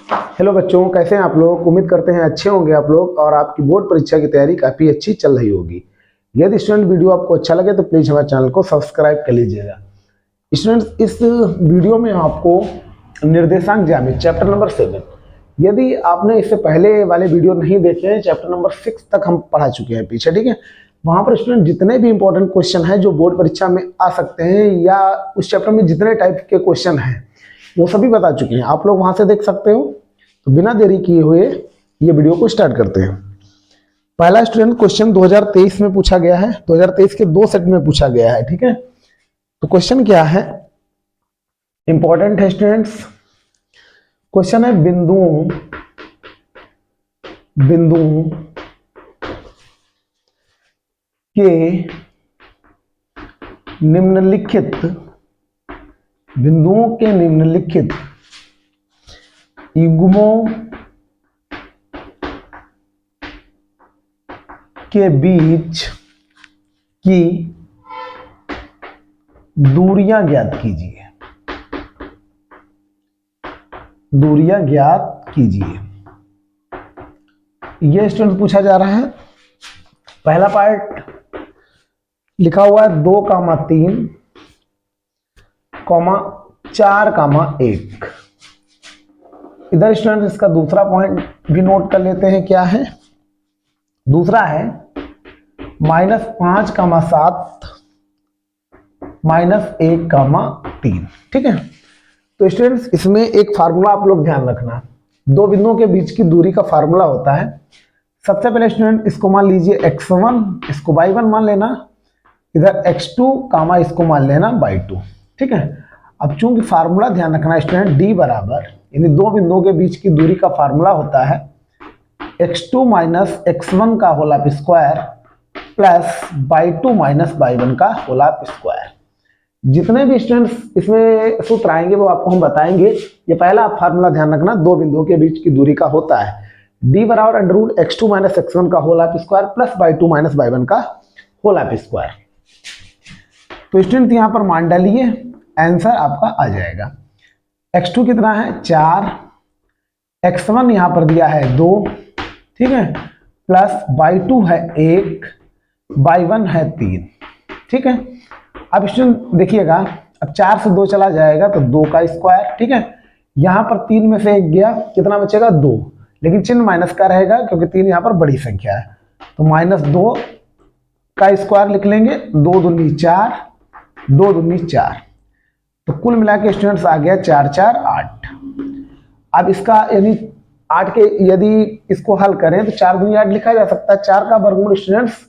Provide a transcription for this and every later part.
Hello बच्चों, कैसे हैं आप लोग। उम्मीद करते हैं अच्छे होंगे आप लोग और आपकी बोर्ड परीक्षा की तैयारी काफ़ी अच्छी चल रही होगी। यदि स्टूडेंट वीडियो आपको अच्छा लगे तो प्लीज़ हमारे चैनल को सब्सक्राइब कर लीजिएगा। स्टूडेंट्स, इस वीडियो में आपको निर्देशांक ज्यामिति चैप्टर नंबर 7, यदि आपने इससे पहले वाले वीडियो नहीं देखे हैं, चैप्टर नंबर 6 तक हम पढ़ा चुके हैं पीछे, ठीक है। वहाँ पर स्टूडेंट जितने भी इंपॉर्टेंट क्वेश्चन हैं जो बोर्ड परीक्षा में आ सकते हैं या उस चैप्टर में जितने टाइप के क्वेश्चन हैं वो सभी बता चुके हैं, आप लोग वहाँ से देख सकते हो। तो बिना देरी किए हुए ये वीडियो को स्टार्ट करते हैं। पहला स्टूडेंट क्वेश्चन 2023 में पूछा गया है, 2023 के 2 सेट में पूछा गया है, ठीक है। तो क्वेश्चन क्या है, इंपॉर्टेंट है स्टूडेंट्स। क्वेश्चन है बिंदुओं के निम्नलिखित युग्मों के बीच की दूरियां ज्ञात कीजिए। यह स्टूडेंट पूछा जा रहा है। पहला पार्ट लिखा हुआ है 2,3, 4,1। इधर स्टूडेंट इसका दूसरा पॉइंट भी नोट कर लेते हैं। क्या है दूसरा? है -5,7 -1,3, ठीक है। तो स्टूडेंट्स इसमें एक फार्मूला आप लोग ध्यान रखना, दो बिंदुओं के बीच की दूरी का फार्मूला होता है। सबसे पहले स्टूडेंट इसको मान लीजिए x1, इसको y1 मान लेना, इधर x2 कामा इसको मान लेना y2, ठीक है। अब चूंकि फार्मूला ध्यान रखना स्टूडेंट, d बराबर यानी दो बिंदुओं के बीच की दूरी का फार्मूला होता है x2 - x1 का whole square plus y2 - y1 का होल स्क्वायर। जितने भी स्टूडेंट्स इसमें सूत्र आएंगे वो आपको हम बताएंगे। ये पहला फार्मूला ध्यान रखना, दो बिंदुओं के बीच की दूरी का होता है d बराबर √x2 - x1 का whole square plus y2 - y1 का होल स्क्वायर। तो स्टूडेंट यहां पर मान डालिए, आंसर आपका आ जाएगा। x2 कितना है 4, x1 यहां पर दिया है 2, ठीक है, प्लस y2 है 1, y1 है 3, ठीक है। अब स्टूडेंट देखिएगा, अब 4 से 2 चला जाएगा तो 2 का स्क्वायर, ठीक है। यहां पर 3 में से 1 गया, कितना बचेगा 2, लेकिन चिन्ह माइनस का रहेगा क्योंकि 3 यहां पर बड़ी संख्या है। तो -2 का स्क्वायर लिख लेंगे, 2 दूनी 4, 2 दूनी 4। तो कुल मिला के स्टूडेंट्स आ गया 4 4 8। अब इसका यानी 8 के यदि इसको हल करें तो 4 दूनी 8 लिखा जा सकता है। 4 का वर्गमूल स्टूडेंट्स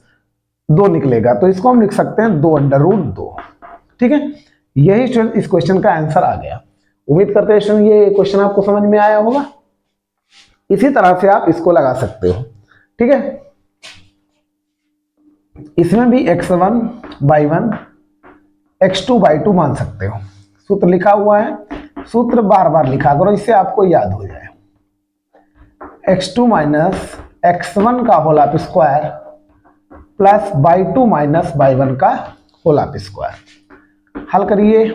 2 निकलेगा, तो इसको हम लिख सकते हैं 2√2, ठीक है। यही स्टूडेंट इस क्वेश्चन का आंसर आ गया। उम्मीद करते हैं स्टूडेंट ये क्वेश्चन आपको समझ में आया होगा। इसी तरह से आप इसको लगा सकते हो, ठीक है। इसमें भी x1 y1 x2 y2 मान सकते हो। सूत्र लिखा हुआ है, सूत्र बार बार लिखा करो, इससे आपको याद हो जाए। x2 - x1 का whole square plus y2 - y1 का होल स्क्वायर। हल करिए।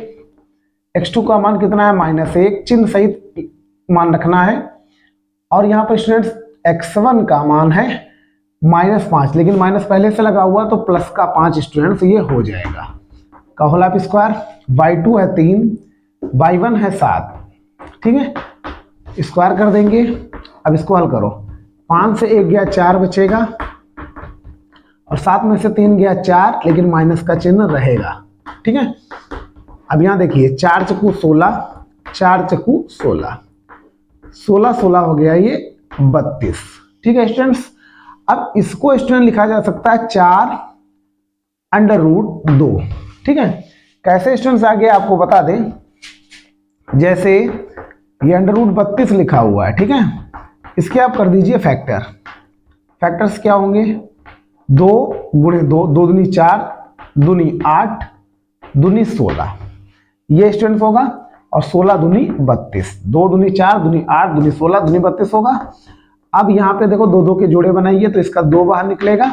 x2 का मान कितना है -1, चिन्ह सहित मान रखना है। और यहाँ पर स्टूडेंट्स x1 का मान है -5, लेकिन माइनस पहले से लगा हुआ तो प्लस का 5 स्टूडेंट्स ये हो जाएगा का होल स्क्वायर। y2 है 3, y1 है 7, ठीक है। स्क्वायर कर देंगे। अब इसको हल करो, 5 से 1 गया 4 बचेगा और 7 में से 3 गया 4, लेकिन माइनस का चिन्ह रहेगा, ठीक है। अब यहां देखिए 4 चकू 16, 4 चकू 16, 16 16 हो गया ये 32, ठीक है स्टूडेंट्स। अब इसको स्टूडेंट लिखा जा सकता है 4√2, ठीक है। कैसे स्टूडेंट्स आगे आपको बता दें, जैसे ये √32 लिखा हुआ है, ठीक है। इसके आप कर दीजिए फैक्टर। फैक्टर्स क्या होंगे 2 × 2, 2 दूनी 4, दूनी 8, दूनी 16, ये स्टूडेंट्स होगा। और 16 दूनी 32, 2 दूनी 4, दूनी 8, दूनी 16, दूनी 32 होगा। अब यहाँ पे देखो 2 2 के जोड़े बनाइए तो इसका 2 बाहर निकलेगा,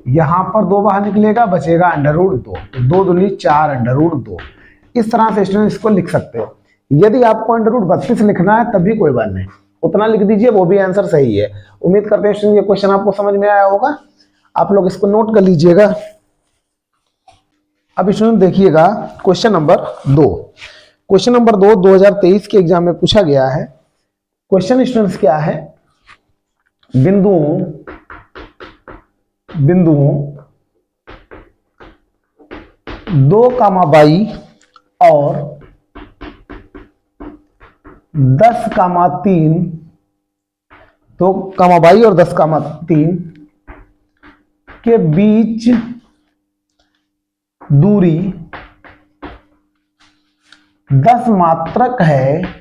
यहाँ पर 2 बाहर निकलेगा, बचेगा √2, तो 2 दूनी 4 √2। इस तरह से स्टूडेंट इसको लिख सकते हो। यदि आपको √32 लिखना है तब भी कोई बात नहीं, उतना लिख दीजिए, वो भी आंसर सही है। उम्मीद करते हैं स्टूडेंट ये क्वेश्चन आपको समझ में आया होगा, आप लोग इसको नोट कर लीजिएगा। अब स्टूडेंट देखिएगा क्वेश्चन नंबर 2। क्वेश्चन नंबर 2 2023 के एग्जाम में पूछा गया है। क्वेश्चन स्टूडेंट्स क्या है, बिंदुओं 2, और 10,3 2, और 10,3 के बीच दूरी 10 मात्रक है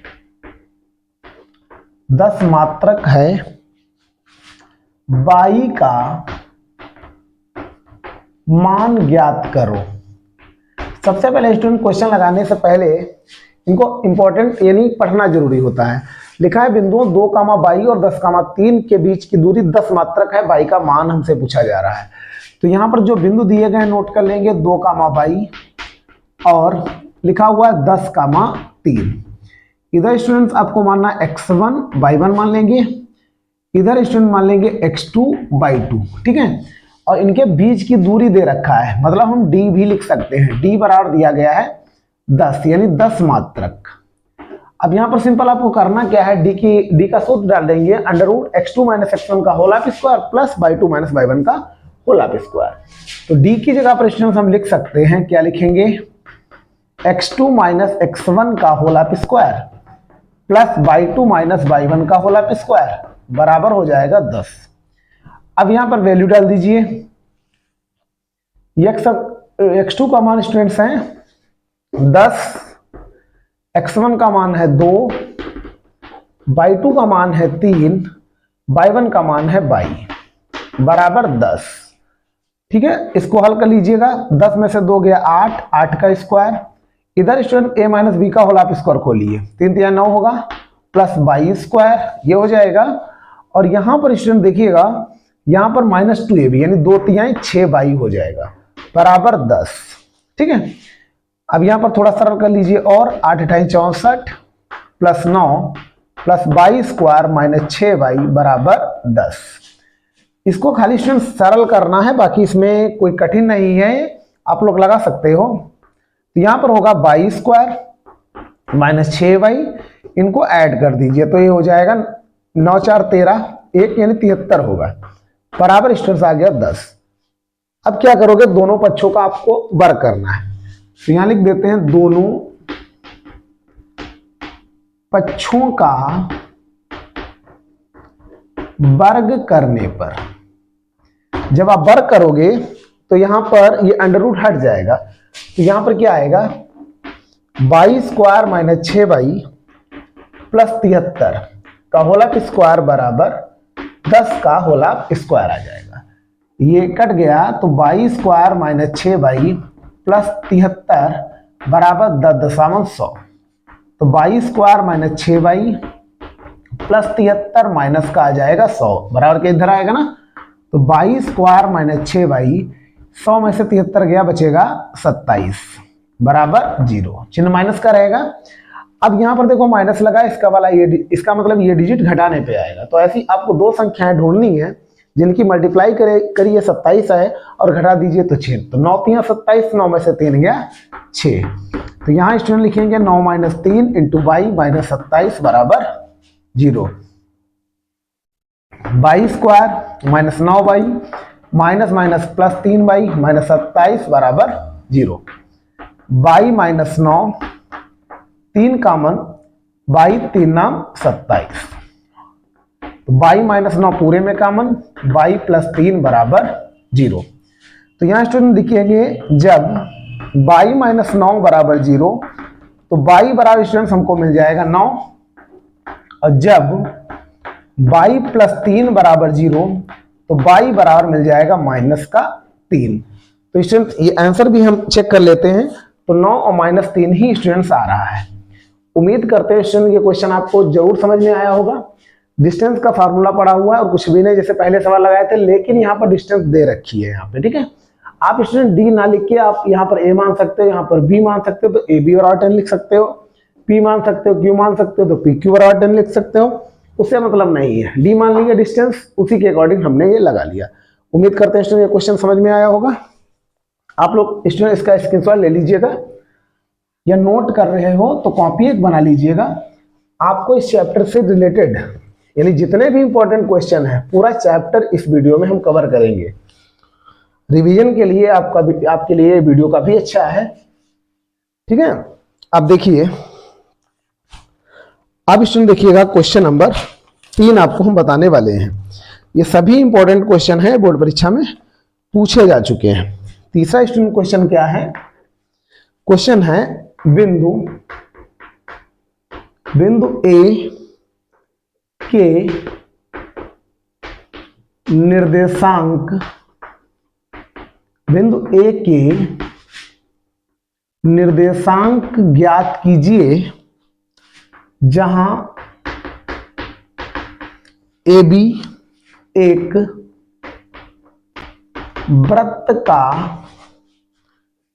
y का मान ज्ञात करो। सबसे पहले स्टूडेंट क्वेश्चन लगाने से पहले इनको इंपॉर्टेंट यानी पढ़ना जरूरी होता है। लिखा है बिंदुओं 2, y और 10,3 के बीच की दूरी 10 मात्रक है, y का मान हमसे पूछा जा रहा है। तो यहाँ पर जो बिंदु दिए गए नोट कर लेंगे, 2, y और लिखा हुआ है 10,3। इधर स्टूडेंट्स आपको मानना x1 y1 मान लेंगे, इधर स्टूडेंट मान लेंगे x2 y2, ठीक है। और इनके बीच की दूरी दे रखा है, मतलब हम d भी लिख सकते हैं। d बराबर दिया गया है 10 यानी 10 मात्रक। अब यहाँ पर सिंपल आपको करना क्या है, d का सूत्र डाल देंगे, √x2 - x1 का whole square plus y2 - y1 का होल स्क्वायर। तो d की जगह पर स्टूडेंट्स हम लिख सकते हैं, क्या लिखेंगे, x2 - x1 का whole square plus y2 - y1 का होल स्क्वायर बराबर हो जाएगा 10। अब यहां पर वैल्यू डाल दीजिए। x2 का मान स्टूडेंट्स है 10, x1 का मान है 2, y2 का मान है 3, y1 का मान है बराबर 10, ठीक है। इसको हल कर लीजिएगा, 10 में से 2 गया 8, 8 का स्क्वायर, इधर स्टूडेंट a - b का होल स्क्वायर खोलिए, 3 3 9 होगा, प्लस y स्क्वायर ये हो जाएगा। और यहां पर स्टूडेंट देखिएगा, यहां पर -2ab यानी 2 3 6y हो जाएगा बराबर 10, ठीक है। अब यहां पर थोड़ा सरल कर लीजिए, और 8 8 64 plus 9 plus y square -6y बराबर 10। इसको खाली स्टूडेंट सरल करना है, बाकी इसमें कोई कठिन नहीं है, आप लोग लगा सकते हो। तो यहां पर होगा y स्क्वायर -6y, इनको ऐड कर दीजिए तो ये हो जाएगा 9 4 13, 1 यानी 73 होगा बराबर स्टूडेंट्स आ गया 10। अब क्या करोगे, दोनों पक्षों का आपको वर्ग करना है, तो यहां लिख देते हैं दोनों पक्षों का वर्ग करने पर। जब आप वर्ग करोगे तो यहां पर ये अंडर हट जाएगा, तो यहां पर क्या आएगा, y स्क्वायर -6y प्लस 73 का होल स्क्वायर बराबर 10 का होल स्क्वायर आ जाएगा। ये कट गया तो y स्क्वायर -6y प्लस 73 बराबर 10,100। तो y square -6y plus 73 minus का आ जाएगा 100 बराबर के इधर आएगा ना। तो y स्क्वायर -6y 100 में से 73 गया, बचेगा 27 बराबर 0, चिन्ह माइनस का रहेगा। अब यहां पर देखो माइनस लगा, इसका वाला ये, इसका मतलब ये डिजिट घटाने पे आएगा। तो ऐसी आपको 2 संख्याएं ढूंढनी है जिनकी मल्टीप्लाई करिए 27 है और घटा दीजिए तो 6। तो 9 3 27, 9 में से 3 गया 6। तो यहाँ स्टूडेंट लिखेंगे 9 - 3 इंटू y -27 बराबर 0। y square -9y minus minus plus 3y -27 बराबर 0। y -9 3 कॉमन, y 3 नाम 27, तो y -9 पूरे में कॉमन, y प्लस 3 बराबर 0। तो यहां स्टूडेंट लिखेंगे जब y -9 बराबर 0 तो y बराबर स्टूडेंट हमको मिल जाएगा 9, और जब y प्लस 3 बराबर 0 तो y बराबर मिल जाएगा -3। तो स्टूडेंट ये आंसर भी हम चेक कर लेते हैं, तो 9 और -3 ही स्टूडेंट्स आ रहा है। उम्मीद करते हैं स्टूडेंट ये क्वेश्चन आपको जरूर समझ में आया होगा। डिस्टेंस का फार्मूला पड़ा हुआ है और कुछ भी नहीं, जैसे पहले सवाल लगाए थे, लेकिन यहाँ पर डिस्टेंस दे रखी है यहाँ पे, ठीक है। आप स्टूडेंट डी ना लिख के आप यहाँ पर ए मान सकते हो, यहाँ पर बी मान सकते हो तो ए बी बराबर 10 लिख सकते हो, पी मान सकते हो, क्यू मान सकते हो तो पी क्यू बराबर 10 लिख सकते हो। उससे मतलब नहीं है, डी मान लीजिए डिस्टेंस, उसी के अकॉर्डिंग हमने ये लगा लिया। उम्मीद करते हैं स्टूडेंट ये क्वेश्चन समझ में आया होगा। आप लोग स्टूडेंट इसका स्क्रीनशॉट ले लीजिएगा, या नोट कर रहे हो तो कॉपी एक बना लीजिएगा। आपको इस चैप्टर से रिलेटेड यानी जितने भी इंपॉर्टेंट क्वेश्चन है पूरा चैप्टर इस वीडियो में हम कवर करेंगे। रिवीजन के लिए आपके लिए वीडियो काफी अच्छा है, ठीक है। अब देखिए, अब स्टूडेंट देखिएगा क्वेश्चन नंबर 3 आपको हम बताने वाले हैं। ये सभी इंपॉर्टेंट क्वेश्चन है, बोर्ड परीक्षा में पूछे जा चुके हैं। तीसरा स्टूडेंट क्वेश्चन क्या है? क्वेश्चन है बिंदु ए के निर्देशांक, बिंदु ए के निर्देशांक ज्ञात कीजिए जहां ए बी एक वृत्त का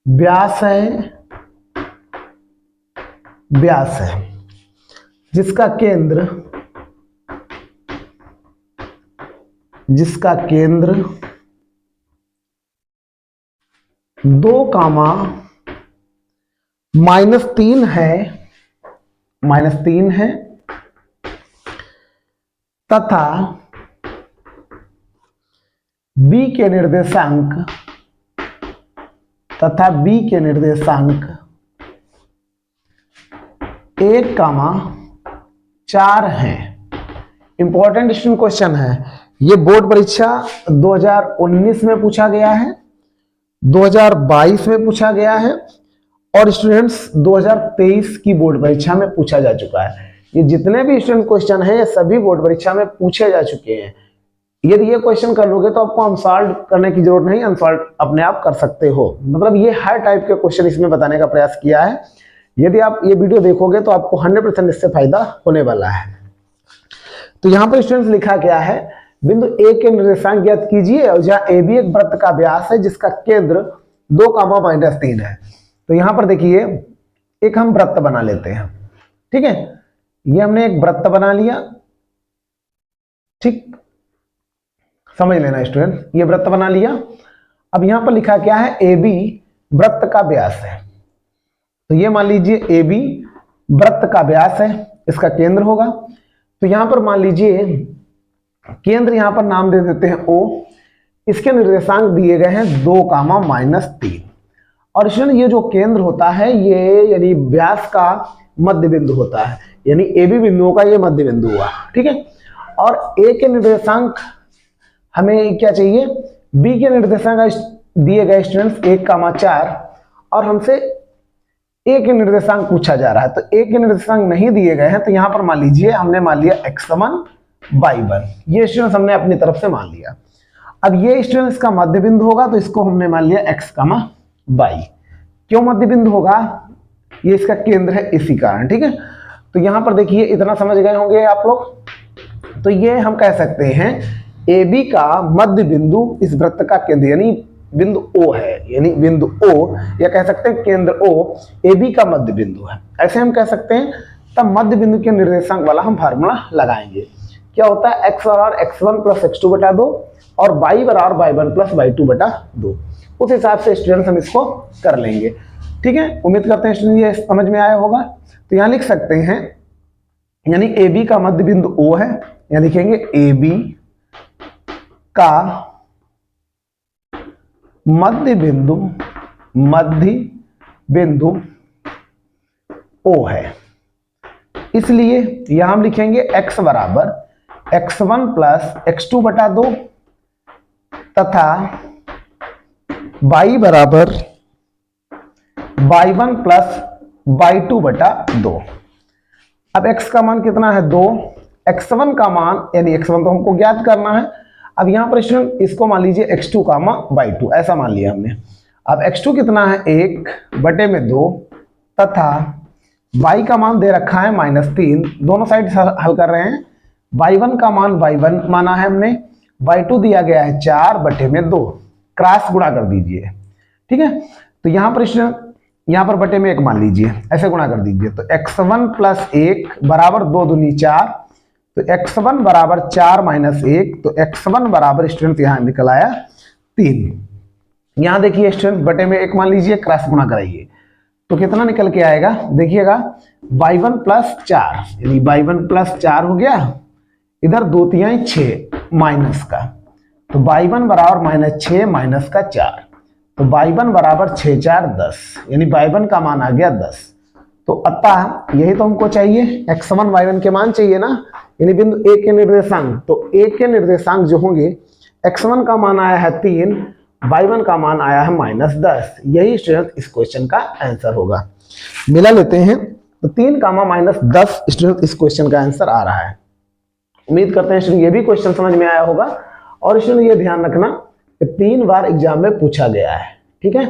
व्यास है जिसका केंद्र 2, -3 है तथा B के निर्देशांक 1,4 है। इंपॉर्टेंट स्टूडेंट क्वेश्चन है, ये बोर्ड परीक्षा 2019 में पूछा गया है, 2022 में पूछा गया है और स्टूडेंट्स 2023 की बोर्ड परीक्षा में पूछा जा चुका है। ये जितने भी स्टूडेंट क्वेश्चन है ये सभी बोर्ड परीक्षा में पूछे जा चुके हैं। यदि ये क्वेश्चन कर लोगे तो आपको अनसॉल्व करने की जरूरत नहीं, अनसॉल्व अपने आप कर सकते हो। मतलब ये हर टाइप के क्वेश्चन इसमें बताने का प्रयास किया है। यदि आप ये वीडियो देखोगे तो आपको 100% इससे फायदा होने वाला है। तो यहाँ पर स्टूडेंट्स लिखा क्या है, बिंदु ए के निर्देशांक ज्ञात कीजिए और जहाँ ए बी एक वृत्त का व्यास है जिसका केंद्र 2, है। तो यहाँ पर देखिए एक हम वृत्त बना लेते हैं, ठीक है। ये हमने एक वृत्त बना लिया, ठीक, समझ लेना स्टूडेंट, ये वृत्त बना लिया। अब यहां पर लिखा क्या है, ए बी वृत्त का व्यास है। तो ये मान लीजिए ए बी वृत्त का व्यास है, इसका केंद्र होगा। तो यहां पर मान लीजिए केंद्र, यहां पर नाम दे देते हैं O। इसके निर्देशांक दिए गए हैं 2, और स्टूडेंट ये जो केंद्र होता है ये यानी व्यास का मध्य बिंदु होता है, यानी ए बी बिंदुओं का ये मध्य बिंदु हुआ, ठीक है। और ए के निर्देशांक हमें क्या चाहिए, बी के निर्देशांक दिए गए स्टूडेंट्स 1,4 और हमसे ए के निर्देशांक पूछा जा रहा है। तो ए के निर्देशांक नहीं दिए गए हैं, तो यहां पर मान लीजिए हमने मान लिया x1, y1, ये स्टूडेंट्स हमने अपनी तरफ से मान लिया। अब ये स्टूडेंट्स का मध्य बिंदु होगा तो इसको हमने मान लिया x, y। क्यों मध्य बिंदु होगा, ये इसका केंद्र है इसी कारण, ठीक है। तो यहां पर देखिए इतना समझ गए होंगे आप लोग। तो ये हम कह सकते हैं ए बी का मध्य बिंदु इस वृत्त का केंद्र यानी बिंदु O है, यानी बिंदु O, या कह सकते हैं केंद्र O ए बी का मध्य बिंदु है, ऐसे हम कह सकते हैं। तब मध्य बिंदु के निर्देशांक वाला हम फार्मूला लगाएंगे। क्या होता है, x बराबर x1 प्लस x2 बटा 2 और y बराबर y1 प्लस y2 बटा 2। उस हिसाब से स्टूडेंट्स हम इसको कर लेंगे, ठीक है। उम्मीद करते हैं स्टूडेंट ये समझ में आया होगा। तो यहाँ लिख सकते हैं, यानी ए बी का मध्य बिंदु O है, यहाँ लिखेंगे ए बी का मध्य बिंदु O है, इसलिए यहां हम लिखेंगे x बराबर x1 प्लस x2 बटा 2 तथा y बराबर y1 प्लस y2 बटा 2। अब x का मान कितना है 2, x1 का मान यानी x1 तो हमको ज्ञात करना है। अब यहां पर स्टूडेंट इसको मान लीजिए x2 का मान y2, ऐसा मान लिया हमने। अब x2 कितना है 1/2 तथा y का मान दे रखा है -3, दोनों साइड हल कर रहे हैं। y1 का मान y1 माना है हमने, y2 दिया गया है 4/2, क्रॉस गुणा कर दीजिए, ठीक है। तो यहां पर स्टूडेंट यहां पर बटे में 1 मान लीजिए, ऐसे गुणा कर दीजिए। तो x1 प्लस 1 बराबर 2 दूनी 4 तो x1 बराबर 4 माइनस 1, तो x1 बराबर स्टूडेंट यहां निकल आया 3। यहां देखिए स्टूडेंट बटे में 1 मान लीजिए, क्रॉस गुणा कराइए तो कितना निकल के आएगा, देखिएगा y1 प्लस 4, यानी y1 प्लस 4 हो गया, इधर 2 तिहाई 6 माइनस का, तो y1 बराबर माइनस 6 माइनस का 4, तो y1 बराबर 6 4 10, यानी y1 का मान आ गया 10। तो अतः यही तो हमको चाहिए, x1 y1 के मान चाहिए ना, यानी बिंदु ए के निर्देशांक, तो ए के निर्देशांक जो होंगे, x1 का मान आया है 3, y1 का मान आया है -10। यही स्टूडेंट इस क्वेश्चन का आंसर होगा। मिला लेते हैं, तो 3 कामा -10 स्टूडेंट इस क्वेश्चन का आंसर आ रहा है। उम्मीद करते हैं स्टूडेंट ये भी क्वेश्चन समझ में आया होगा। और स्टूडेंट ये ध्यान रखना कि 3 बार एग्जाम में पूछा गया है, ठीक है,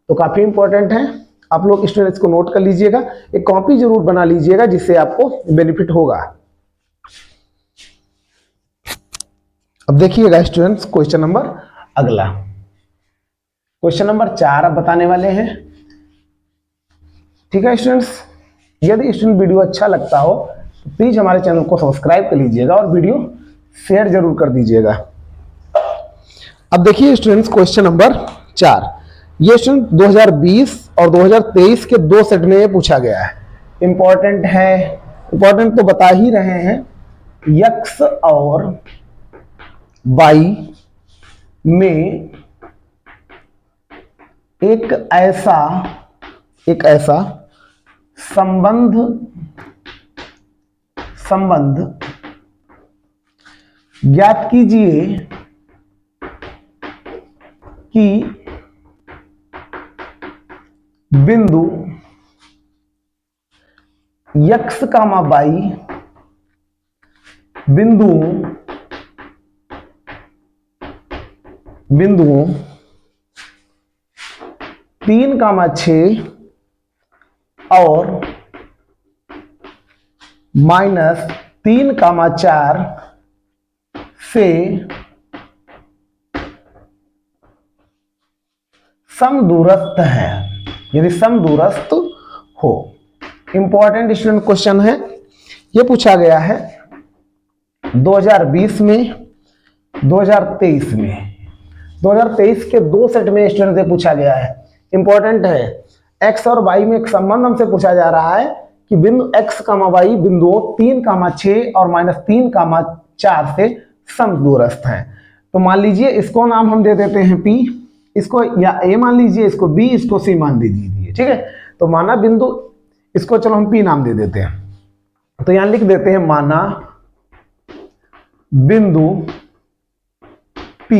तो काफी इंपॉर्टेंट है। आप लोग स्टूडेंट इसको नोट कर लीजिएगा, एक कॉपी जरूर बना लीजिएगा जिससे आपको बेनिफिट होगा। अब देखिएगा स्टूडेंट्स क्वेश्चन नंबर अगला, क्वेश्चन नंबर 4 अब बताने वाले हैं, ठीक है स्टूडेंट्स। यदि स्टूडेंट वीडियो अच्छा लगता हो तो प्लीज हमारे चैनल को सब्सक्राइब कर लीजिएगा और वीडियो शेयर जरूर कर दीजिएगा। अब देखिए स्टूडेंट्स क्वेश्चन नंबर 4, ये स्टूडेंट 2020 और 2023 के 2 सेट में ये पूछा गया है। इंपॉर्टेंट है, इंपॉर्टेंट तो बता ही रहे हैं। x और y में एक ऐसा संबंध ज्ञात कीजिए कि बिंदु x, y बिंदुओं 3, 6 और -3, 4 से समदूरस्थ है, यदि समदूरस्थ हो। इंपॉर्टेंट स्टूडेंट क्वेश्चन है, यह पूछा गया है 2020 में, 2023 में। 2023 के 2 सेट में स्टूडेंट से पूछा गया है। इंपॉर्टेंट है, x और y में एक संबंध हमसे पूछा जा रहा है कि बिंदु x, y बिंदुओं 3, 6 और -3, 4 से समदूरस्थ हैं। तो मान लीजिए इसको नाम हम दे देते हैं P, इसको या A मान लीजिए, इसको B, इसको C मान दे दीजिए, ठीक है। तो माना बिंदु, इसको चलो हम P नाम दे देते हैं, तो यहां लिख देते हैं माना बिंदु P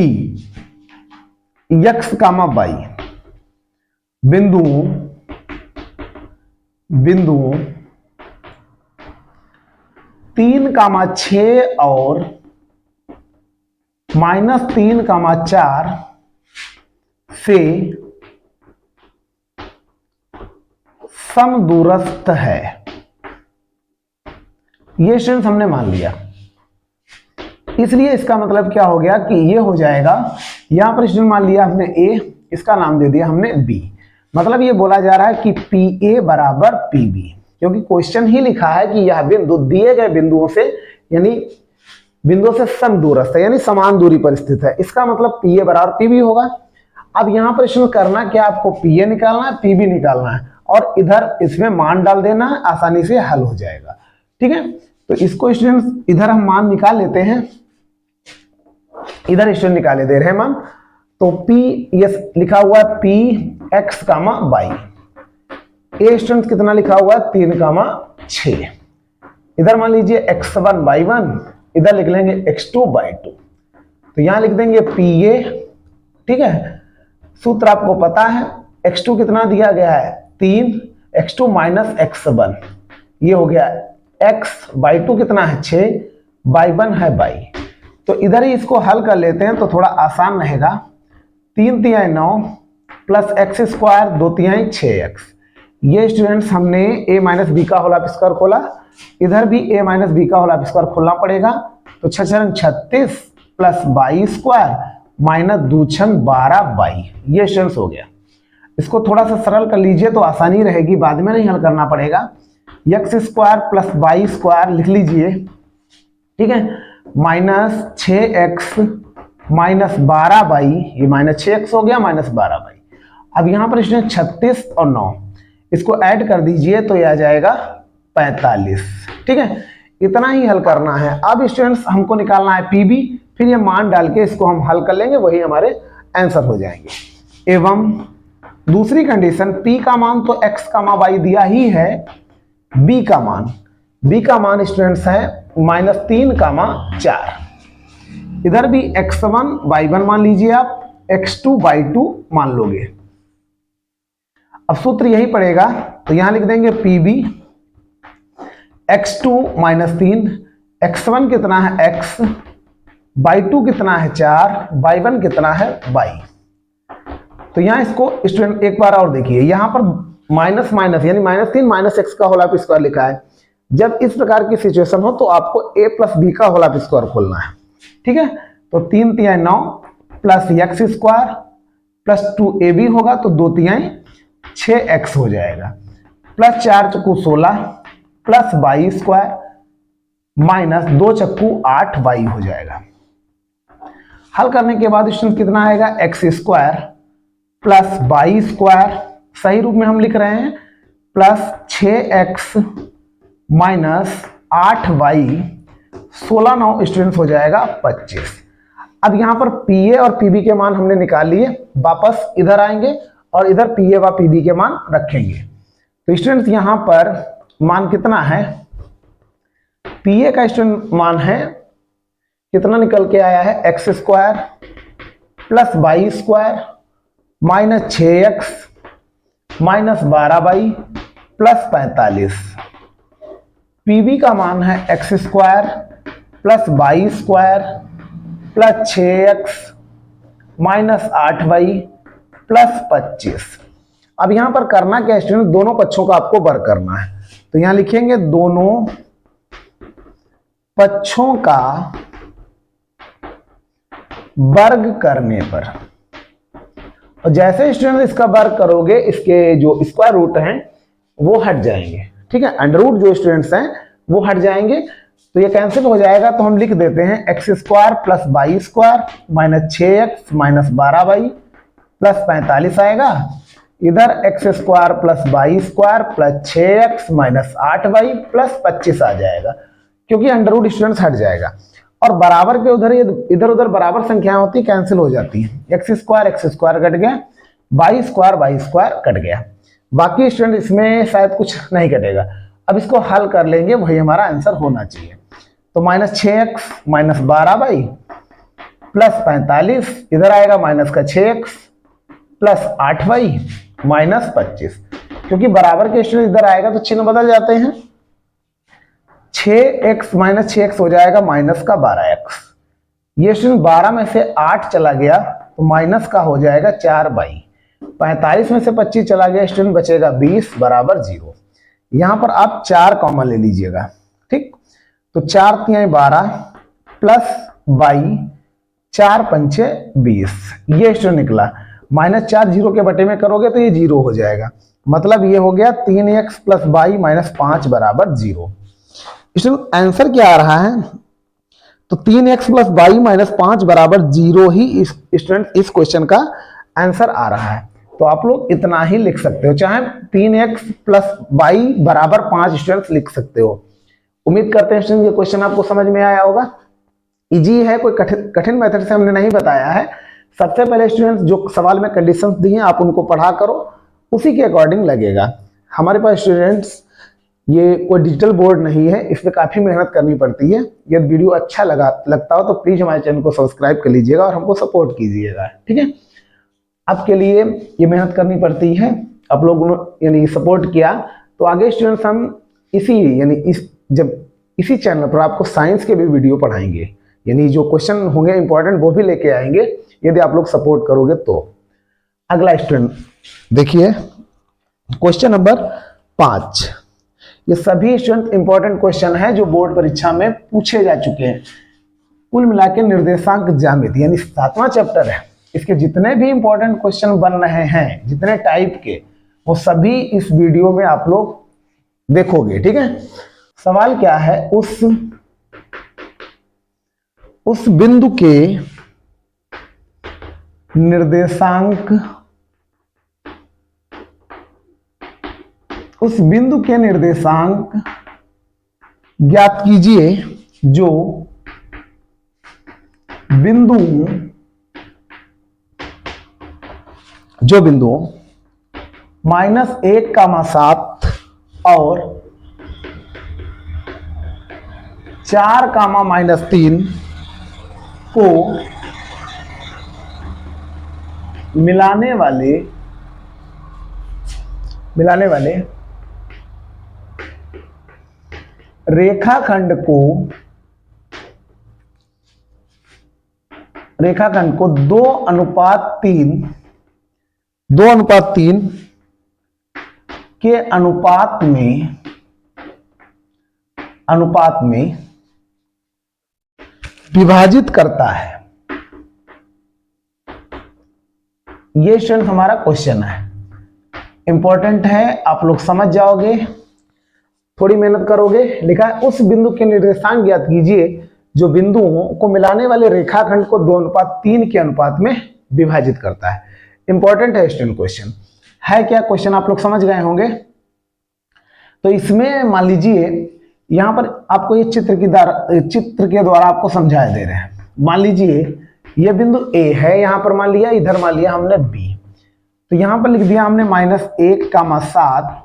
x, y बिंदुओं 3, 6 और -3, 4 से समदूरस्थ है। ये स्टूडेंट हमने मान लिया, इसलिए इसका मतलब क्या हो गया कि ये हो जाएगा, यहां पर स्टूडेंट मान लिया हमने A, इसका नाम दे दिया हमने B। मतलब ये बोला जा रहा है कि PA बराबर PB, क्योंकि क्वेश्चन ही लिखा है कि यह बिंदु दिए गए बिंदुओं से, यानी बिंदुओं से समदूरस्थ है, यानी समान दूरी पर स्थित है। इसका मतलब PA बराबर PB होगा। अब यहां पर इसमें करना क्या, आपको PA निकालना है, PB निकालना है, और इधर इसमें मान डाल देना है, आसानी से हल हो जाएगा, ठीक है। तो इसको स्टूडेंट इधर हम मान निकाल लेते हैं, इधर स्टूडेंट निकाले दे रहे हैं मान, तो P, ये लिखा हुआ है P x, y। A student कितना लिखा हुआ है 3, 6। इधर मान लीजिए x1 y1, इधर लिख लेंगे x2 y2, तो यहां लिख देंगे PA, ठीक है। सूत्र आपको पता है, x2 कितना दिया गया है 3, x2 -x1, ये हो गया x, y2 कितना है 6, y1 है y। तो इधर ही इसको हल कर लेते हैं तो थोड़ा आसान रहेगा। 3 तिहाई 9 प्लस x स्क्वायर 2 तिहाई 6x। ये स्टूडेंट्स हमने a माइनस बी का होल स्क्वायर खोला, इधर भी a माइनस बी का होल स्क्वायर खोलना पड़ेगा। तो 6 × 36 प्लस 22 स्क्वायर माइनस 2 × 12 22, ये स्टूडेंट्स हो गया। इसको थोड़ा सा सरल कर लीजिए तो आसानी रहेगी, बाद में नहीं हल करना पड़ेगा। x स्क्वायर प्लस 22 स्क्वायर लिख लीजिए, ठीक है, -6x -12y, ये -6x हो गया -12y। अब यहां पर स्टूडेंट 36 और 9 इसको ऐड कर दीजिए तो ये आ जाएगा 45। ठीक है, इतना ही हल करना है। अब स्टूडेंट्स हमको निकालना है पीबी, फिर ये मान डाल के इसको हम हल कर लेंगे, वही हमारे आंसर हो जाएंगे। एवं दूसरी कंडीशन, p का मान तो x, y दिया ही है, b का मान स्टूडेंट्स है -3, 4। इधर भी x1 y1 मान लीजिए आप, x2 y2 मान लोगे। अब सूत्र यही पड़ेगा, तो यहां लिख देंगे pb x2 -3, x1 कितना है x, y2 कितना है 4, y1 कितना है y। तो यहां इसको स्टूडेंट एक बार और देखिए, यहां पर माइनस माइनस यानी -3 -x का होल ऑफ स्क्वायर लिखा है। जब इस प्रकार की सिचुएशन हो तो आपको a + b का होल ऑफ स्क्वायर खोलना है। ठीक है, तो 3 × 9 + x² + 2ab होगा, तो 2 × 6x हो जाएगा, +4 × 16 + y² -2 × 8y हो जाएगा। हल करने के बाद स्टूडेंट कितना आएगा, x² + y², सही रूप में हम लिख रहे हैं, +6x -8y, 16 9 स्टूडेंट्स हो जाएगा 25। अब यहां पर PA और PB के मान हमने निकाल लिए, वापस इधर आएंगे और इधर PA व PB के मान रखेंगे। तो स्टूडेंट्स यहां पर मान कितना है, PA का स्टूडेंट मान है कितना निकल के आया है, x² + y² -6x -12y + 45। PB का मान है x² + y² + 6x -8y + 25। अब यहां पर करना क्या स्टूडेंट, दोनों पक्षों का आपको वर्ग करना है। तो यहां लिखेंगे दोनों पक्षों का वर्ग करने पर, और जैसे स्टूडेंट इसका वर्ग करोगे, इसके जो स्क्वायर रूट हैं वो हट जाएंगे। ठीक है, अंडर रूट जो स्टूडेंट्स हैं वो हट जाएंगे, तो ये कैंसिल हो जाएगा। तो हम लिख देते हैं x² + y² -6x -12y + 45 आएगा। इधर x² + y² + 6x -8y + 25 आ जाएगा, क्योंकि अंडर रूट स्टूडेंट्स हट जाएगा। और बराबर के उधर इधर उधर बराबर संख्याएं होती कैंसिल हो जाती हैं, x² कट गया, y² कट गया, बाकी स्टूडेंट इसमें शायद कुछ नहीं कटेगा। अब इसको हल कर लेंगे, वही हमारा आंसर होना चाहिए। तो -6x -12y + 45, इधर आएगा -6x + 8y -25, क्योंकि बराबर के स्टूडेंट इधर आएगा तो चिन्ह बदल जाते हैं। 6x -6x हो जाएगा -12x, ये स्टूडेंट 12 में से 8 चला गया तो माइनस का हो जाएगा 4y, 45 में से 25 चला गया स्टूडेंट, बचेगा 20 = 0। यहां पर आप 4 कॉमन ले लीजिएगा। ठीक, तो 4 × 12 + y, 4 × 5 = 20, ये स्टूडेंट निकला। -4 0 के बटे में करोगे तो ये 0 हो जाएगा, मतलब ये हो गया 3x + y - 5 = 0। स्टूडेंट आंसर क्या आ रहा है, तो 3x + y - 5 = 0 ही स्टूडेंट इस क्वेश्चन का आंसर आ रहा है। तो आप लोग इतना ही लिख सकते हो, चाहे 3x + y = 5 स्टूडेंट्स लिख सकते हो। उम्मीद करते हैं स्टूडेंट ये क्वेश्चन आपको समझ में आया होगा। इजी है, कोई कठिन मेथड से हमने नहीं बताया है। सबसे पहले स्टूडेंट्स जो सवाल में कंडीशंस दी हैं आप उनको पढ़ा करो, उसी के अकॉर्डिंग लगेगा। हमारे पास स्टूडेंट्स ये कोई डिजिटल बोर्ड नहीं है, इसमें काफ़ी मेहनत करनी पड़ती है। यदि वीडियो अच्छा लगता हो तो प्लीज़ हमारे चैनल को सब्सक्राइब कर लीजिएगा और हमको सपोर्ट कीजिएगा। ठीक है, आपके लिए ये मेहनत करनी पड़ती है, आप लोगों ने यानी सपोर्ट किया तो आगे स्टूडेंट्स हम इसी चैनल पर आपको साइंस के भी वीडियो पढ़ाएंगे, यानी जो क्वेश्चन होंगे इंपॉर्टेंट वो भी लेके आएंगे यदि आप लोग सपोर्ट करोगे तो। अगला स्टूडेंट देखिए क्वेश्चन नंबर 5। ये सभी स्टूडेंट इंपॉर्टेंट क्वेश्चन है जो बोर्ड परीक्षा में पूछे जा चुके हैं। कुल मिला के निर्देशांक ज्यामिति यानी 7वां चैप्टर है, इसके जितने भी इंपॉर्टेंट क्वेश्चन बन रहे हैं, जितने टाइप के, वो सभी इस वीडियो में आप लोग देखोगे। ठीक है, सवाल क्या है, उस उस बिंदु के निर्देशांक ज्ञात कीजिए जो बिंदु -1,7 और 4,-3 को मिलाने वाले रेखाखंड को 2:3 के अनुपात में विभाजित करता है। ये स्टूडेंट हमारा क्वेश्चन है, इंपॉर्टेंट है, आप लोग समझ जाओगे, थोड़ी मेहनत करोगे। लिखा है उस बिंदु के निर्देशांक ज्ञात कीजिए जो बिंदुओं को मिलाने वाले रेखाखंड को 2:3 के अनुपात में विभाजित करता है। इंपॉर्टेंट है स्टूडेंट, क्वेश्चन है क्या, क्वेश्चन आप लोग समझ गए होंगे। तो इसमें मान लीजिए यहां पर आपको ये चित्र के द्वारा आपको समझाया दे रहे हैं। मान लीजिए ये बिंदु A है, यहां पर मान लिया, इधर मान लिया हमने B, तो यहां पर लिख दिया हमने -1,7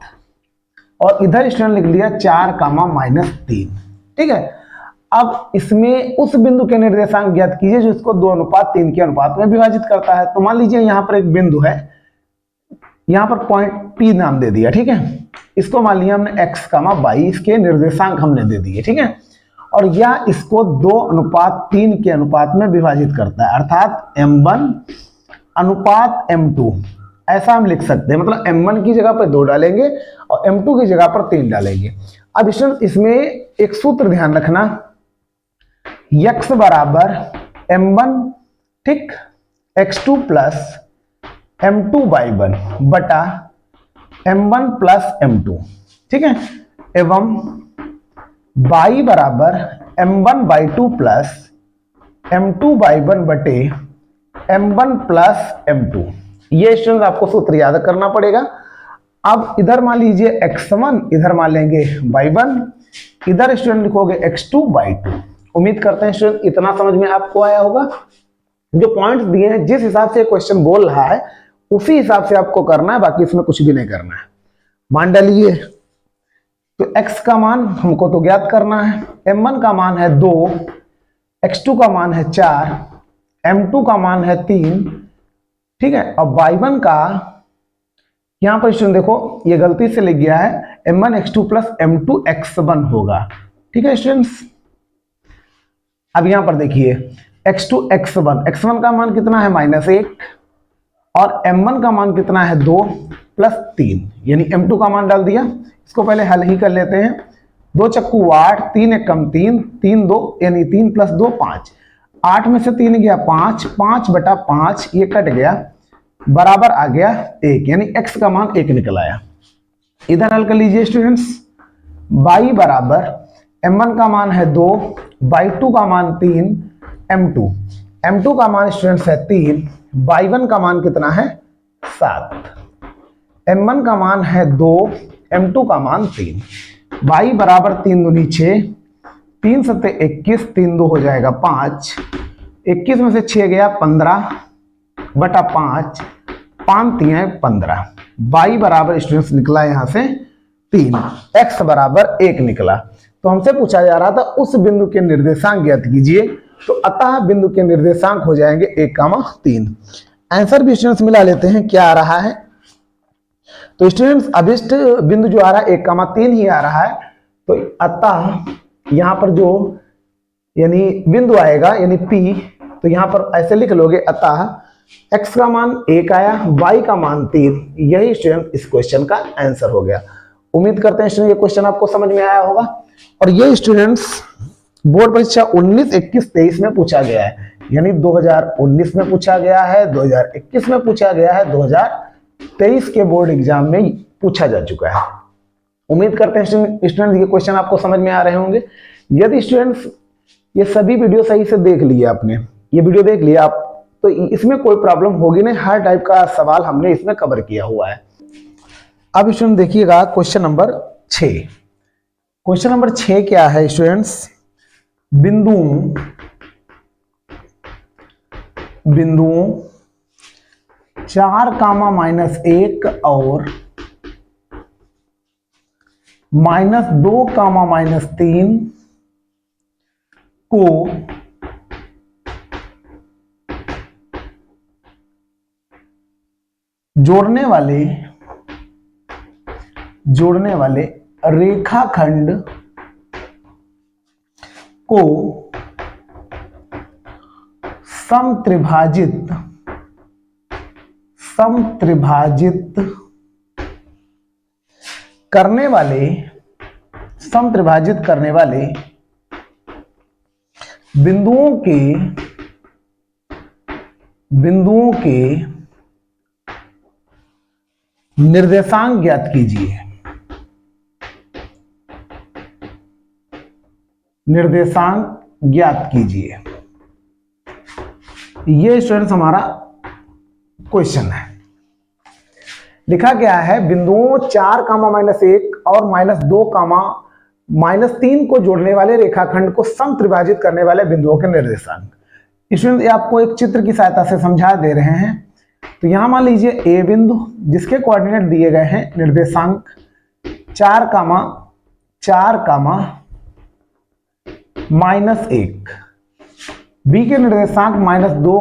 और इधर स्टूडेंट लिख लिया 4,-3। ठीक है, अब इसमें उस बिंदु के निर्देशांक ज्ञात कीजिए जो इसको 2:3 के अनुपात में विभाजित करता है। तो मान लीजिए यहां पर एक बिंदु है, यहां पर पॉइंट P नाम दे दिया। ठीक है, इसको मान लिया हमने x, y, इसके निर्देशांक हमने दे दिए। ठीक है, और यह इसको 2:3 के अनुपात में विभाजित करता है, अर्थात m1:m2 ऐसा हम लिख सकते हैं। मतलब m1 की जगह पर 2 डालेंगे और m2 की जगह पर 3 डालेंगे। अब इसमें एक सूत्र ध्यान रखना, x बराबर m1 ठीक x2 प्लस m2/1 बटा m1 प्लस m2। ठीक है, एवं y बराबर m1/2 प्लस m2/1 बटे m1 प्लस m2। ये स्टूडेंट आपको सूत्र याद करना पड़ेगा। अब इधर मान लीजिए x1, इधर मान लेंगे y1, इधर स्टूडेंट लिखोगे x2/2। उम्मीद करते हैं स्टूडेंट इतना समझ में आपको आया होगा। जो पॉइंट्स दिए हैं, जिस हिसाब से क्वेश्चन बोल रहा है उसी हिसाब से आपको करना है, बाकी इसमें कुछ भी नहीं करना है। मान डालिए, तो x का मान हमको तो ज्ञात करना है, m1 का मान है 2, x2 का मान है 4, m2 का मान है 3। ठीक है, अब y1 का यहां पर स्टूडेंट देखो ये गलती से लिख गया है, m1 x2 plus m2 x1 होगा। ठीक है स्टूडेंट्स, अब यहां पर देखिए x2 x1 का मान कितना है -1 और m1 का मान कितना है 2 प्लस 3, यानी m2 का मान डाल दिया। इसको पहले हल ही कर लेते हैं। 2 चक्कू 8, 3 एकम 3, 3 2 यानी 3 प्लस 2 5, 8 में से 3 गया 5, 5/5 ये कट गया, बराबर आ गया 1, यानी x का मान 1 निकल आया। इधर हल कर लीजिए स्टूडेंट्स, y बराबर m1 का मान है 2, y2 का मान 3, m2 का मान स्टूडेंट्स है 3, y1 का मान कितना है 7, m1 का मान है 2, m2 का मान 3, y बराबर 3 दूनी 6, 3 सत्ते 21, 3 2 हो जाएगा 5, 21 में से 6 गया 15/5, 5 3 15, y बराबर स्टूडेंट्स निकला यहां से 3, x बराबर 1 निकला। तो हमसे पूछा जा रहा था उस बिंदु के निर्देशांक ज्ञात कीजिए, तो अतः बिंदु के निर्देशांक हो जाएंगे 1,3। आंसर भी स्टूडेंट्स मिला लेते हैं, क्या आ रहा है। तो स्टूडेंट्स अभिष्ट बिंदु जो आ रहा है 1,3 ही आ रहा है। तो अतः यहां पर जो यानी बिंदु आएगा यानी P, तो यहां पर ऐसे लिख लोगे, अतः x का मान 1 आया, y का मान 3। यही स्टूडेंट इस क्वेश्चन का आंसर हो गया। उम्मीद करते हैं स्टूडेंट ये क्वेश्चन आपको समझ में आया होगा। और ये स्टूडेंट्स बोर्ड परीक्षा 19, 21, 23 में पूछा गया है, यानी 2019 में पूछा गया है, 2021 में पूछा गया है, 2023 के बोर्ड एग्जाम में पूछा जा चुका है। उम्मीद करते हैं स्टूडेंट ये क्वेश्चन आपको समझ में आ रहे होंगे। यदि स्टूडेंट्स ये सभी वीडियो सही से देख लिए आपने, ये वीडियो देख लिया आप, तो इसमें कोई प्रॉब्लम होगी नहीं, हर टाइप का सवाल हमने इसमें कवर किया हुआ है। अब स्टूडेंट देखिएगा क्वेश्चन नंबर 6। क्वेश्चन नंबर 6 क्या है स्टूडेंट्स, बिंदुओं 4, -1 और -2, -3 को जोड़ने वाले रेखाखंड को समत्रिभाजित करने वाले बिंदुओं के निर्देशांक ज्ञात कीजिए। ये स्टूडेंट्स हमारा क्वेश्चन है। लिखा गया है बिंदुओं 4, -1 और -2, -3 को जोड़ने वाले रेखाखंड को समत्रिभाजित करने वाले बिंदुओं के निर्देशांक। स्टूडेंट ये आपको एक चित्र की सहायता से समझा दे रहे हैं। तो यहां मान लीजिए ए बिंदु जिसके कोऑर्डिनेट दिए गए हैं निर्देशांक 4, -1, बी के निर्देशांक -2,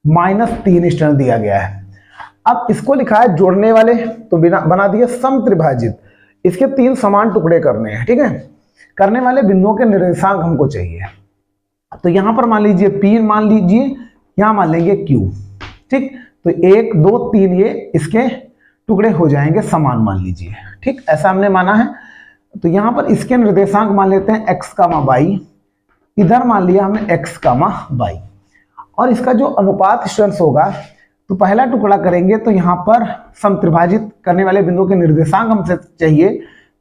-3 स्टूडेंट दिया गया है। अब इसको लिखा है जोड़ने वाले, तो बना दिया समत्रिभाजित। इसके 3 समान टुकड़े करने हैं, ठीक है। करने वाले बिंदुओं के निर्देशांक हमको चाहिए। तो यहां पर मान लीजिए P मान लीजिए, यहां मान लेंगे Q, ठीक। तो 1, 2, 3 ये इसके टुकड़े हो जाएंगे समान मान लीजिए, ठीक। ऐसा हमने माना है। तो यहां पर इसके निर्देशांक मान लेते हैं x, y, इधर मान लिया हमने x, y। और इसका जो अनुपात स्टूडेंट्स होगा, तो पहला टुकड़ा करेंगे तो यहाँ पर समत्रिभाजित करने वाले बिंदुओं के निर्देशांक हमसे चाहिए,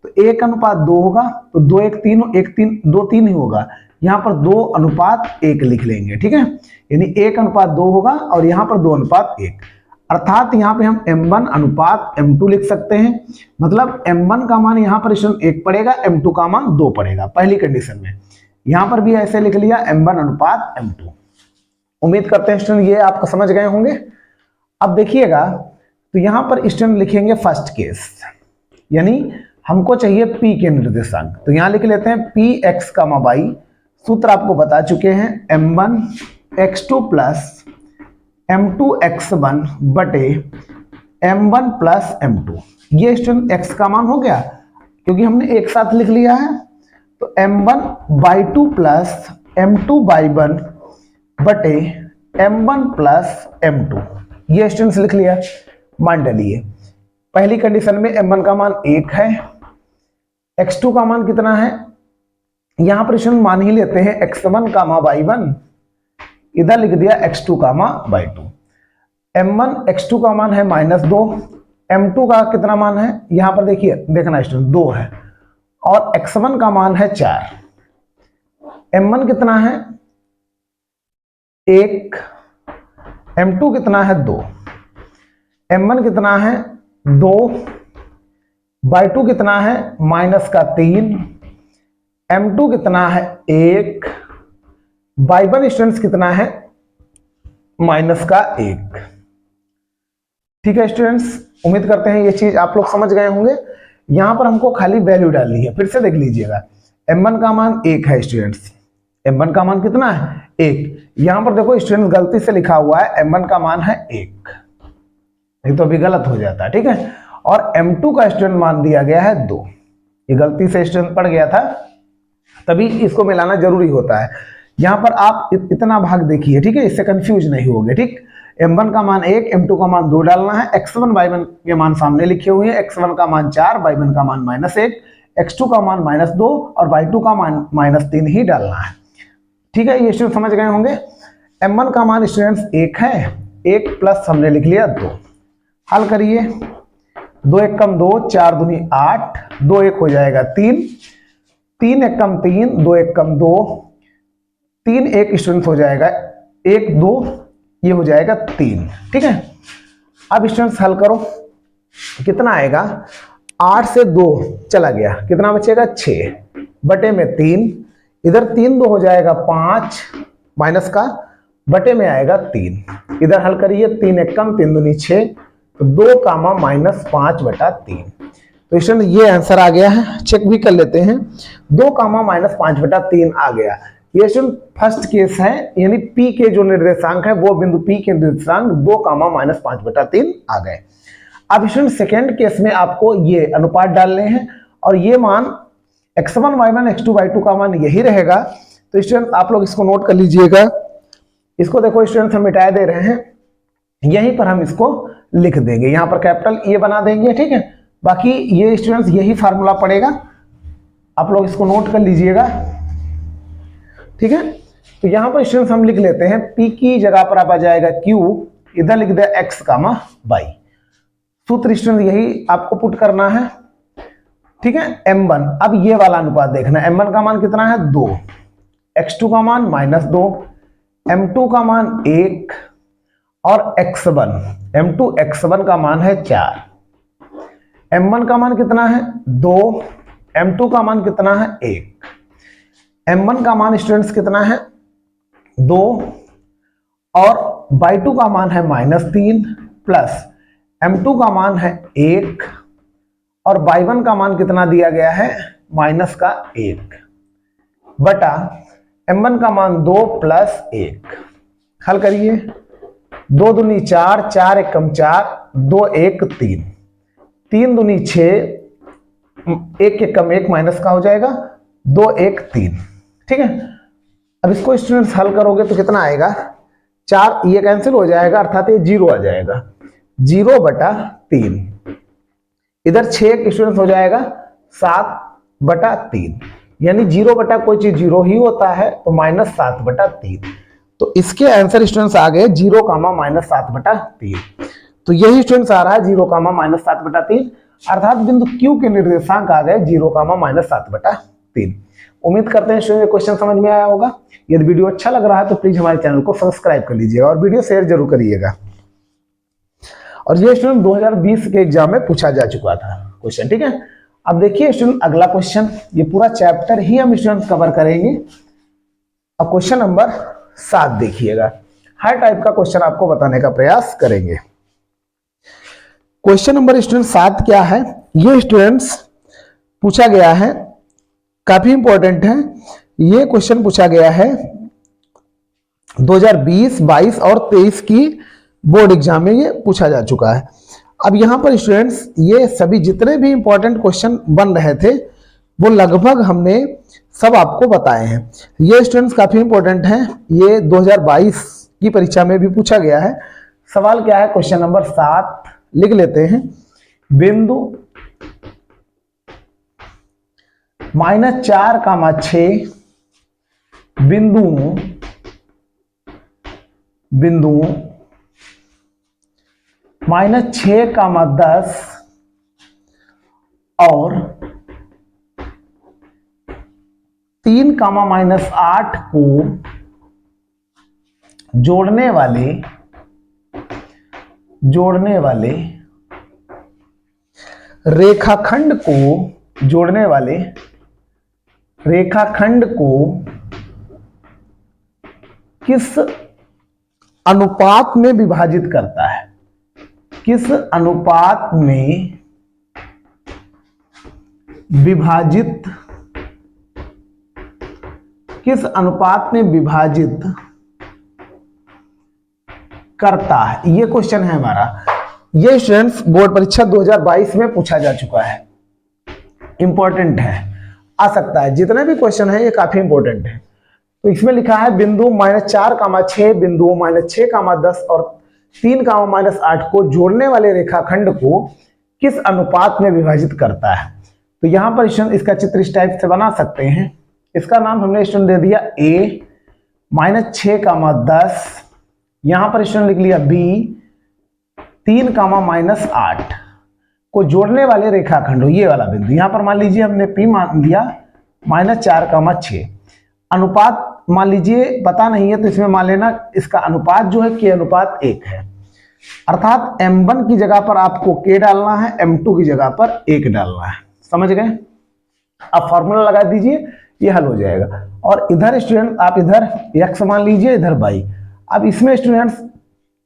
तो 1:2 होगा, तो 2, 1, 3, 1, 3, 2, 3 ही होगा। यहाँ पर 2:1 लिख लेंगे, ठीक है। यानी 1:2 होगा और यहाँ पर 2:1, अर्थात यहाँ पे हम m1:m2 लिख सकते हैं। मतलब m1 का मान यहाँ पर 1 पड़ेगा, m2 का मान 2 पड़ेगा पहली कंडीशन में। यहाँ पर भी ऐसे लिख लिया m1:m2। उम्मीद करते हैं स्टूडेंट ये आपको समझ गए होंगे। अब देखिएगा, तो यहां पर स्टूडेंट लिखेंगे फर्स्ट केस, यानी हमको चाहिए P के निर्देशांक। तो यहां लिख लेते हैं Px, y, सूत्र आपको बता चुके हैं m1x2 प्लस m2x1 बटे m1 प्लस m2। ये स्टूडेंट x का मान हो गया क्योंकि हमने एक साथ लिख लिया है। तो m1/2 प्लस m2/1 बटे m1 प्लस m2, ये स्टूडेंट्स लिख लिया। मान डालिए, पहली कंडीशन में m1 का मान 1 है, x2 का मान कितना है, यहां पर स्टूडेंट मान ही लेते हैं x1, y1, इधर लिख दिया x2, y2। m1 x2 का मान है -2, m2 का कितना मान है, यहां पर देखिए देखना स्टूडेंट 2 है, और x1 का मान है 4, m1 कितना है 1, m2 कितना है 2, m1 कितना है 2, y2 कितना है -3, m2 कितना है 1, y1 स्टूडेंट्स कितना है -1। ठीक है स्टूडेंट्स, उम्मीद करते हैं ये चीज आप लोग समझ गए होंगे। यहां पर हमको खाली वैल्यू डालनी है, फिर से देख लीजिएगा। m1 का मान 1 है स्टूडेंट्स, m1 का मान कितना है 1। यहां पर देखो स्टूडेंट गलती से लिखा हुआ है m1 का मान है 1, नहीं तो अभी गलत हो जाता है, ठीक है। और m2 का स्टूडेंट मान दिया गया है 2, ये गलती से स्टूडेंट पड़ गया था, तभी इसको मिलाना जरूरी होता है। यहां पर आप इतना भाग देखिए, ठीक है, इससे कंफ्यूज नहीं होगे, ठीक। m1 का मान 1, m2 का मान 2 डालना है, x1 y1 के मान सामने लिखे हुए हैं, x1 का मान 4, y1 का मान -1, x2 का मान -2 और y2 का मान -3 ही डालना है, ठीक है। ये स्टूडेंट समझ गए होंगे। m1 का मान स्टूडेंट्स 1 है, 1 प्लस हमने लिख लिया 2। हल करिए, 2 1 कम 2, 4 दूनी 8, 2 1 हो जाएगा 3, 3 1 कम 3, 2 1 कम 2, 3 एक स्टूडेंट हो जाएगा, 1 2 ये हो जाएगा 3। ठीक है, अब स्टूडेंट्स हल करो, कितना आएगा, 8 से 2 चला गया, कितना बचेगा 6 बटे में 3, इधर 3 2 हो जाएगा 5 माइनस का बटे में आएगा 3, इधर हल करिए, 3 एक कम 3 दूनी 6, तो 2 कामा माइनस 5 बटा 3। तो स्टूडेंट ये आंसर आ गया है, चेक भी कर लेते हैं, 2 कामा माइनस 5 बटा 3 आ गया। ये स्टूडेंट फर्स्ट केस है, यानी P के जो निर्देशांक है वो बिंदु P के निर्देशांक 2 कामा माइनस 5 बटा 3 आ गए। अब स्टूडेंट सेकेंड केस में आपको ये अनुपात डालने हैं और ये मान x1 y1 x2 y2 का मान यही रहेगा। तो स्टूडेंट आप लोग इसको नोट कर लीजिएगा, इसको देखो स्टूडेंट हम मिटाए दे रहे हैं, यहीं पर हम इसको लिख देंगे, यहां पर कैपिटल ए बना देंगे। ठीक है, बाकी ये स्टूडेंट्स यही फार्मूला पड़ेगा, आप लोग इसको नोट कर लीजिएगा। ठीक है, तो यहां पर स्टूडेंट्स हम लिख लेते हैं, P की जगह पर आप आ जाएगा Q, इधर लिख दे x कामा y। सूत्र स्टूडेंट यही आपको पुट करना है। ठीक है, m1, अब ये वाला अनुपात देखना, m1 का मान कितना है 2, x2 का मान -2, m2 का मान 1 और x1 m2 x1 का मान है 4, m1 का मान कितना है 2, m2 का मान कितना है 1, m1 का मान स्टूडेंट्स कितना है 2 और y2 का मान है -3 प्लस m2 का मान है 1 और y1 का मान कितना दिया गया है माइनस का 1 बटा m1 का मान 2 प्लस 1। हल करिए, 2 दूनी 4, 4 एक कम 4, 2 1 3, 3 दूनी 6, 1 एक कम 1 माइनस का हो जाएगा, 2 1 3। ठीक है, अब इसको स्टूडेंट्स हल करोगे तो कितना आएगा, 4 ये कैंसिल हो जाएगा, अर्थात ये 0 आ जाएगा, 0 बटा 3, इधर 6 स्टूडेंट्स हो जाएगा 7 बटा 3, यानी 0 बटा कोई चीज 0 ही होता है, तो -7 बटा 3। तो इसके आंसर स्टूडेंट्स आ गए 0 कामा -7 बटा 3। तो यही स्टूडेंट्स आ रहा है 0 कामा -7 बटा 3, अर्थात बिंदु Q के निर्देशांक आ गए 0 कामा -7 बटा 3। उम्मीद करते हैं स्टूडेंट क्वेश्चन समझ में आया होगा। यदि वीडियो अच्छा लग रहा है तो प्लीज हमारे चैनल को सब्सक्राइब कर लीजिएगा और वीडियो शेयर जरूर करिएगा। और ये स्टूडेंट 2020 के एग्जाम में पूछा जा चुका था क्वेश्चन। ठीक है, अब देखिए स्टूडेंट अगला क्वेश्चन, ये पूरा चैप्टर ही हम स्टूडेंट कवर करेंगे। अब क्वेश्चन नंबर 7 देखिएगा, हर टाइप का क्वेश्चन आपको बताने का प्रयास करेंगे। क्वेश्चन नंबर स्टूडेंट 7 क्या है, ये स्टूडेंट्स पूछा गया है, काफी इंपॉर्टेंट है। ये क्वेश्चन पूछा गया है 2020, 22 और 23 की बोर्ड एग्जाम में ये पूछा जा चुका है। अब यहां पर स्टूडेंट्स ये सभी जितने भी इंपॉर्टेंट क्वेश्चन बन रहे थे वो लगभग हमने सब आपको बताए हैं। ये स्टूडेंट्स काफी इंपॉर्टेंट हैं, ये 2022 की परीक्षा में भी पूछा गया है। सवाल क्या है, क्वेश्चन नंबर 7 लिख लेते हैं, बिंदु -4 कामा 6 बिंदुओं -6 कामा 10 और 3 कामा -8 को जोड़ने वाले रेखाखंड को किस अनुपात में विभाजित करता है, किस अनुपात में विभाजित करता है, ये क्वेश्चन है हमारा। ये स्टूडेंट्स बोर्ड परीक्षा 2022 में पूछा जा चुका है, इंपॉर्टेंट है, आ सकता है। जितने भी क्वेश्चन है ये काफी इंपॉर्टेंट है। तो इसमें लिखा है बिंदु -4 कामा 6 बिंदुओं -6 कामा 10 और 3 कामा -8 को जोड़ने वाले रेखाखंड को किस अनुपात में विभाजित करता है। तो यहां पर स्टूडेंट इसका चित्र इस टाइप से बना सकते हैं। इसका नाम हमने स्टूडेंट दे दिया A, -6 कामा 10, यहां पर स्टूडेंट लिख लिया B, 3 कामा -8 को जोड़ने वाले रेखाखंड, ये वाला बिंदु, यहां पर मान लीजिए हमने P मान लिया -4 कामा 6। अनुपात मान लीजिए पता नहीं है तो इसमें मान लेना इसका अनुपात जो है k अनुपात 1 है, अर्थात m1 की जगह पर आपको k डालना है, m2 की जगह पर 1 डालना है। समझ गए? अब फॉर्मूला लगा दीजिए, ये हल हो जाएगा। और इधर स्टूडेंट आप इधर x मान लीजिए, इधर y। अब इसमें स्टूडेंट्स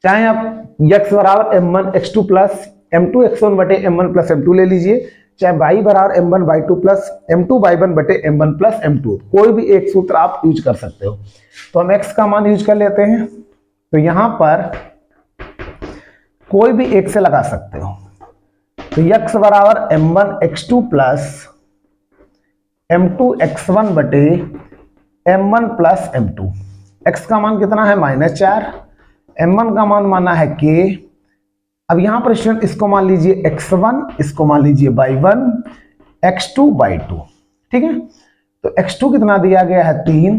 चाहे आप x बराबर m1 x2 plus m2 x1 बटे m1 प्लस m2 ले लीजिए, चाहे y बराबर m1 y2 plus m2 y1 बटे m1 प्लस m2, कोई भी एक सूत्र आप यूज कर सकते हो। तो हम x का मान यूज कर लेते हैं, तो यहां पर कोई भी एक से लगा सकते हो। तो x बराबर m1 x2 plus m2 x1 बटे m1 प्लस m2। x का मान कितना है -4, m1 का मान माना है k। अब यहां पर स्टूडेंट इसको मान लीजिए x1, इसको मान लीजिए y1, x2 y2, ठीक है। तो x2 कितना दिया गया है 3,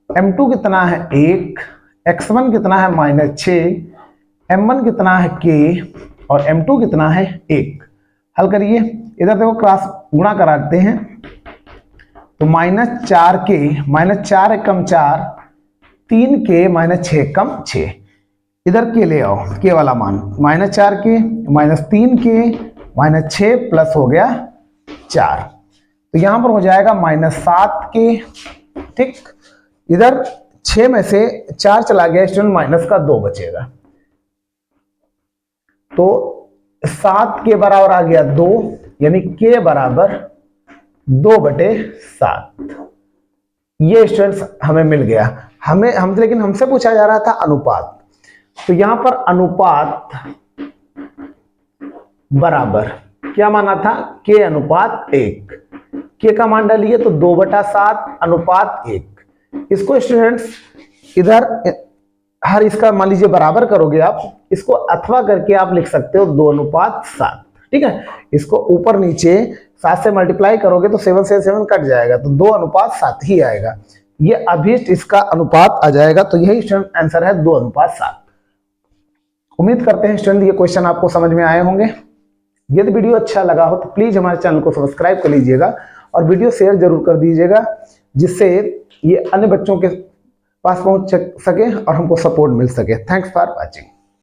m2 कितना है 1, x1 कितना है -6, m1 कितना है k और m2 कितना है 1। हल करिए, इधर देखो क्रॉस गुणा कराते हैं, तो -4k, -4 कम 4, 3k -6 कम 6। इधर के ले आओ, के वाला मान -4k -3k -6 प्लस हो गया 4, तो यहां पर हो जाएगा -7k, ठीक। इधर 6 में से 4 चला गया स्टूडेंट, माइनस का 2 बचेगा, तो 7 के बराबर आ गया 2, यानी k बराबर 2/7। ये स्टूडेंट्स हमें मिल गया। लेकिन हमसे पूछा जा रहा था अनुपात, तो यहां पर अनुपात बराबर क्या माना था, k अनुपात 1। k का मान डालिए तो 2/7 अनुपात 1। इसको स्टूडेंट्स इधर हर इसका मान लीजिए बराबर करोगे आप, इसको अथवा करके आप लिख सकते हो 2/7, ठीक है। इसको ऊपर नीचे 7 से मल्टीप्लाई करोगे तो 7 से 7 कट जाएगा, तो 2/7 ही आएगा। ये अभीष्ट इसका अनुपात आ जाएगा, तो यही स्टूडेंट आंसर है 2/7। उम्मीद करते हैं स्टूडेंट ये क्वेश्चन आपको समझ में आए होंगे। यदि वीडियो अच्छा लगा हो तो प्लीज हमारे चैनल को सब्सक्राइब कर लीजिएगा और वीडियो शेयर जरूर कर दीजिएगा, जिससे ये अन्य बच्चों के पास पहुंच सके और हमको सपोर्ट मिल सके। Thanks for watching.